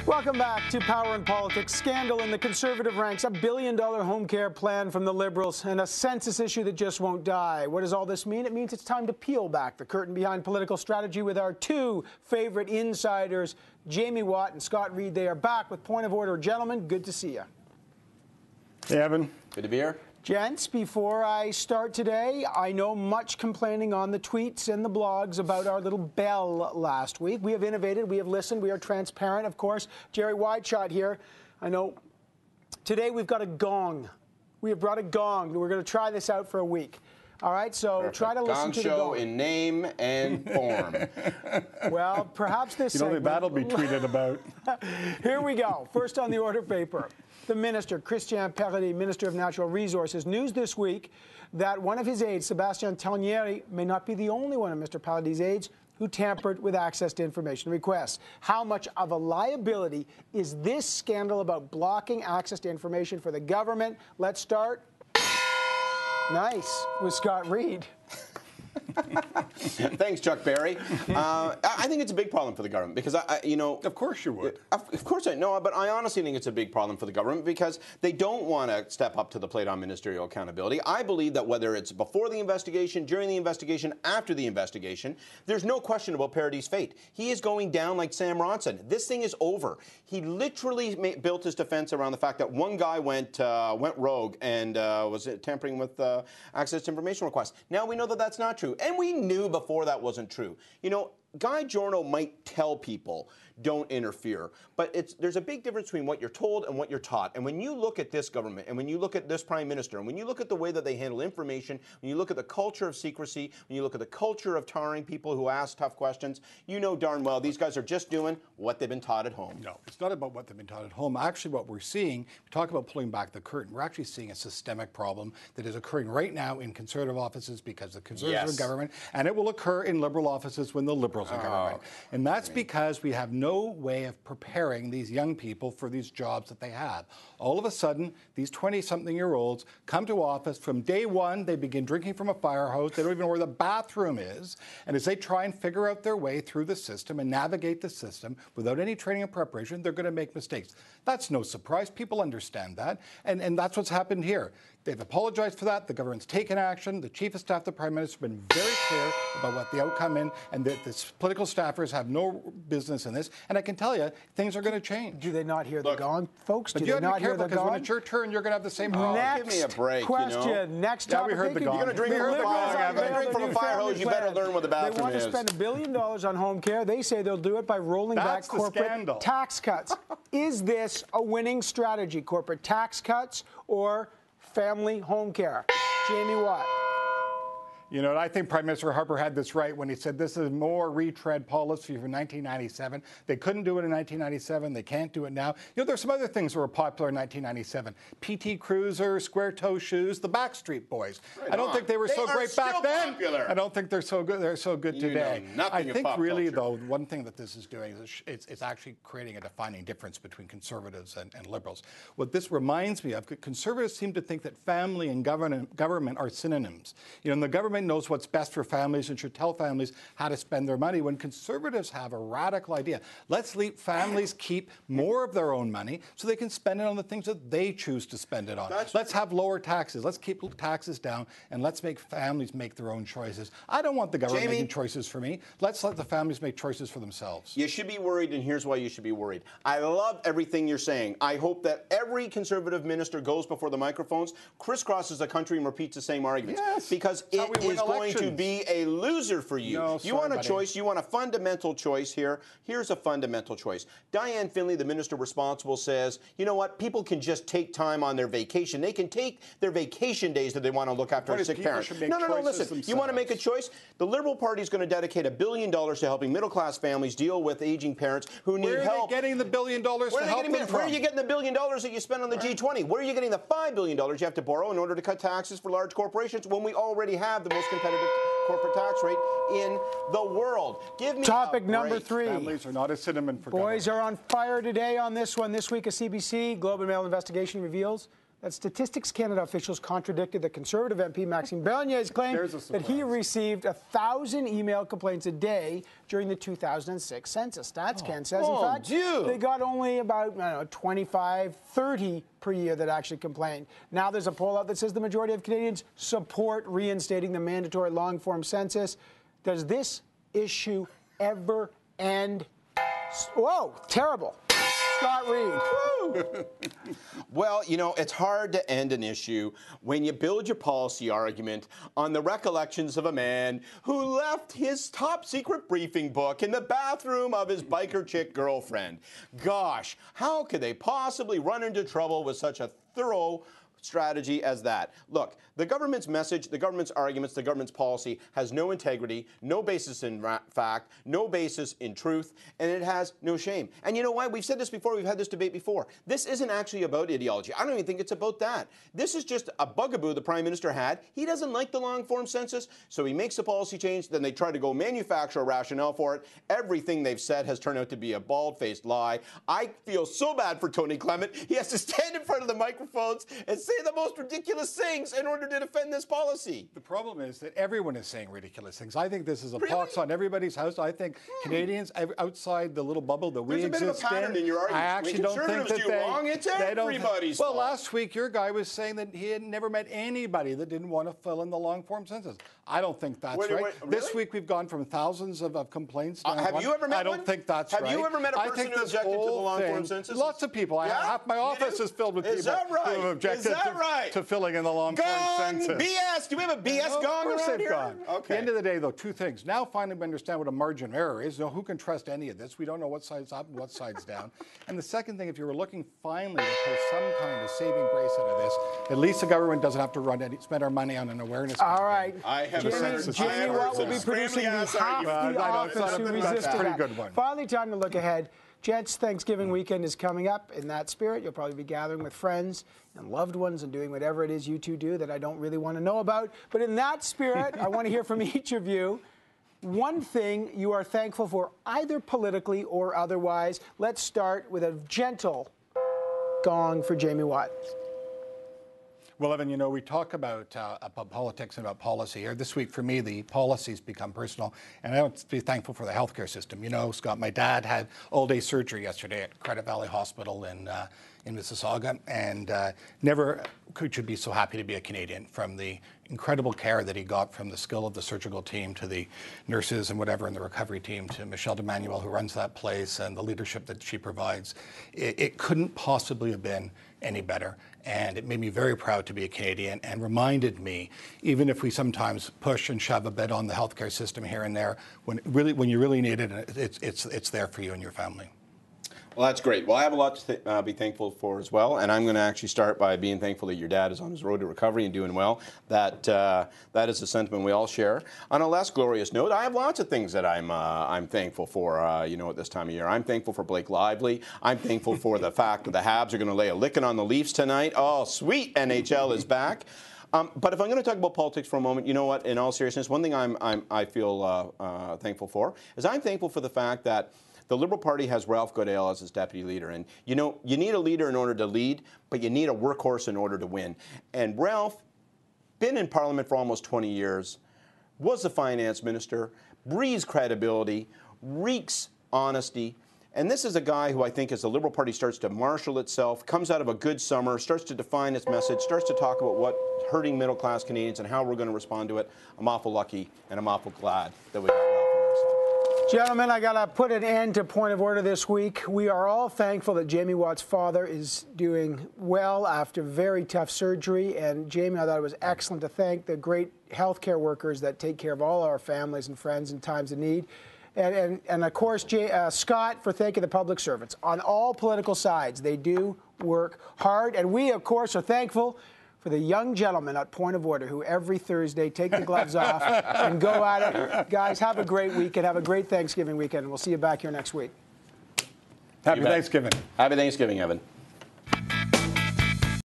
Welcome back to Power and Politics. Scandal in the Conservative ranks, $1 billion home care plan from the Liberals, and a census issue that just won't die. What does all this mean? It means it's time to peel back the curtain behind political strategy with our two favorite insiders, Jaime Watt and Scott Reid. They are back with Point of Order. Gentlemen, good to see you. Hey, Evan. Good to be here. Gents, before I start today, I know much complaining on the tweets and the blogs about our little bell last week. We have innovated, we have listened, we are transparent, of course. Jerry Wideshot here. I know today we've got a gong. We have brought a gong. We're going to try this out for a week. All right, so perfect. Try to listen to the gong. Gong show in name and form. Well, perhaps this segment... that'll be tweeted about. Here we go. First on the order paper. The minister, Christian Parodi, Minister of Natural Resources, news this week that one of his aides, Sebastian Talnieri, may not be the only one of Mr. Parodi's aides who tampered with access to information requests. How much of a liability is this scandal about blocking access to information for the government? Let's start. Nice. With Scott Reid. Thanks, Chuck Berry. I think it's a big problem for the government because, Of course you would. Of course I know, but I honestly think it's a big problem for the government because they don't want to step up to the plate on ministerial accountability. I believe that whether it's before the investigation, during the investigation, after the investigation, there's no question about Parodi's fate. He is going down like Sam Ronson. This thing is over. He literally built his defense around the fact that one guy went rogue and was tampering with access to information requests. Now we know that that's not true. And we knew before that wasn't true. You know, Guy Giorno might tell people, don't interfere. But there's a big difference between what you're told and what you're taught. And when you look at this government, and when you look at this prime minister, and when you look at the way that they handle information, when you look at the culture of secrecy, when you look at the culture of tarring people who ask tough questions, you know darn well these guys are just doing what they've been taught at home. No, it's not about what they've been taught at home. Actually, what we're seeing, we talk about pulling back the curtain, we're actually seeing a systemic problem that is occurring right now in Conservative offices because the Conservatives are in government, and it will occur in Liberal offices when the Liberals are in government. And that's because we have no way of preparing these young people for these jobs that they have. All of a sudden, these 20-something-year-olds come to office. From day one, they begin drinking from a fire hose. They don't even know where the bathroom is. And as they try and figure out their way through the system and navigate the system without any training and preparation, they're going to make mistakes. That's no surprise. People understand that. And that's what's happened here. They've apologized for that. The government's taken action. The Chief of Staff, the Prime Minister, has been very clear about what the outcome is, and that the political staffers have no business in this. And I can tell you, things are going to change. Do they not hear the gong, folks? Do they not hear the gong? Because when it's your turn, you're going to have the same problem. Next give me a break, question. You know? Next topic. We heard the gong. You're going to drink from a gong. You're going to drink from a fire hose. You better learn what the bathroom is. They want to spend $1 billion on home care. They say they'll do it by rolling back corporate tax cuts. Is this a winning strategy? Corporate tax cuts or family home care? Jaime Watt. You know, I think Prime Minister Harper had this right when he said this is more retread policy for 1997. They couldn't do it in 1997. They can't do it now. You know, there's some other things that were popular in 1997. PT Cruiser, square toe shoes, the Backstreet Boys. I don't think they were so great back then. I don't think they're so good. They're so good today. I think really, though, one thing that this is doing is it's actually creating a defining difference between conservatives and liberals. What this reminds me of, conservatives seem to think that family and government are synonyms. You know, and the government knows what's best for families and should tell families how to spend their money, when conservatives have a radical idea. Let's let families keep more of their own money so they can spend it on the things that they choose to spend it on. Let's have lower taxes. Let's keep taxes down, and let's make families make their own choices. I don't want the government making choices for me. Let's let the families make choices for themselves. You should be worried, and here's why you should be worried. I love everything you're saying. I hope that every conservative minister goes before the microphones, crisscrosses the country, and repeats the same arguments. Yes. Because it is going to be a loser for you. No, you want a choice. You want a fundamental choice here. Here's a fundamental choice. Dianne Finley, the minister responsible, says, you know what? People can just take time on their vacation. They can take their vacation days that they want to look after a sick parent. No, listen. Themselves. You want to make a choice? The Liberal Party is going to dedicate $1 billion to helping middle-class families deal with aging parents who need help. Where are they getting the $1 billion to help them from? Where are you getting the $1 billion that you spend on the G20? Where are you getting the $5 billion you have to borrow in order to cut taxes for large corporations when we already have the most competitive corporate tax rate in the world? Give me Topic number 3. Families are not a synonym for Boys are on fire today on this one. This week, a CBC Globe and Mail investigation reveals that Statistics Canada officials contradicted the Conservative MP Maxime Bernier's claim that he received 1,000 email complaints a day during the 2006 census. StatsCan says, in fact, they got only about 25, 30 per year that actually complained. Now there's a poll out that says the majority of Canadians support reinstating the mandatory long-form census. Does this issue ever end? Whoa, terrible. Scott Reid. Well, you know, it's hard to end an issue when you build your policy argument on the recollections of a man who left his top secret briefing book in the bathroom of his biker chick girlfriend. Gosh, how could they possibly run into trouble with such a thorough strategy as that? Look, the government's message, the government's arguments, the government's policy has no integrity, no basis in fact, no basis in truth, and it has no shame. And you know why? We've said this before. We've had this debate before. This isn't actually about ideology. I don't even think it's about that. This is just a bugaboo the Prime Minister had. He doesn't like the long-form census, so he makes a policy change. Then they try to go manufacture a rationale for it. Everything they've said has turned out to be a bald-faced lie. I feel so bad for Tony Clement. He has to stand in front of the microphones and say the most ridiculous things in order to defend this policy. The problem is that everyone is saying ridiculous things. I think this is a pox on everybody's house. I think Canadians outside the little bubble that we exist in. There's a bit of a pattern in your argument. I actually don't think that they wrong. It's everybody's fault. Well, last week your guy was saying that he had never met anybody that didn't want to fill in the long-form census. I don't think that's right. Really? This week we've gone from thousands of complaints down have you ever met I don't think that's right. Have you ever met a person who objected to the long-form census? Lots of people. Yeah? Half my office is filled with people who have objected to filling in the long-form census. BS! Do we have a BS gong around here? Okay. At the end of the day, though, two things. Now finally we understand what a margin of error is. You know, who can trust any of this? We don't know what side's up and what side's down. And the second thing, if you were looking finally to pull some kind of saving grace out of this, at least the government doesn't have to spend our money on an awareness campaign. All right. I have Jamie Watt will be producing the Half the Office Who Resisted That. Good one. Finally, time to look ahead. Gents, Thanksgiving weekend is coming up. In that spirit, you'll probably be gathering with friends and loved ones and doing whatever it is you two do that I don't really want to know about. But in that spirit, I want to hear from each of you. One thing you are thankful for, either politically or otherwise. Let's start with a gentle gong for Jamie Watt. Well, Evan, you know, we talk about politics and about policy here. This week, for me, the policies become personal, and I have to be thankful for the healthcare system. You know, Scott, my dad had all-day surgery yesterday at Credit Valley Hospital in Mississauga, and never could you be so happy to be a Canadian, from the incredible care that he got from the skill of the surgical team to the nurses and whatever in the recovery team to Michelle DeManuel, who runs that place, and the leadership that she provides. It couldn't possibly have been any better. And it made me very proud to be a Canadian and reminded me, even if we sometimes push and shove a bit on the healthcare system here and there, when you really need it, it's there for you and your family. Well, that's great. Well, I have a lot to be thankful for as well, and I'm going to actually start by being thankful that your dad is on his road to recovery and doing well. That is a sentiment we all share. On a less glorious note, I have lots of things that I'm thankful for. You know, at this time of year, I'm thankful for Blake Lively. I'm thankful for the fact that the Habs are going to lay a licking on the Leafs tonight. Oh, sweet, NHL is back. But if I'm going to talk about politics for a moment, you know what? In all seriousness, one thing I feel thankful for is I'm thankful for the fact that the Liberal Party has Ralph Goodale as its deputy leader. And, you know, you need a leader in order to lead, but you need a workhorse in order to win. And Ralph, been in Parliament for almost 20 years, was the finance minister, breathes credibility, reeks honesty. And this is a guy who I think, as the Liberal Party starts to marshal itself, comes out of a good summer, starts to define its message, starts to talk about what hurting middle-class Canadians and how we're going to respond to it. I'm awful lucky and I'm awful glad that we got Ralph on our side. Gentlemen, I got to put an end to point of order this week. We are all thankful that Jamie Watt's father is doing well after very tough surgery. And Jamie, I thought it was excellent to thank the great healthcare workers that take care of all our families and friends in times of need. And of course, Scott, for thanking the public servants on all political sides. They do work hard. And we, of course, are thankful for the young gentlemen at Point of Order who every Thursday take the gloves off and go at it. Guys, have a great weekend. Have a great Thanksgiving weekend. And we'll see you back here next week. Happy Thanksgiving. Happy Thanksgiving, Evan.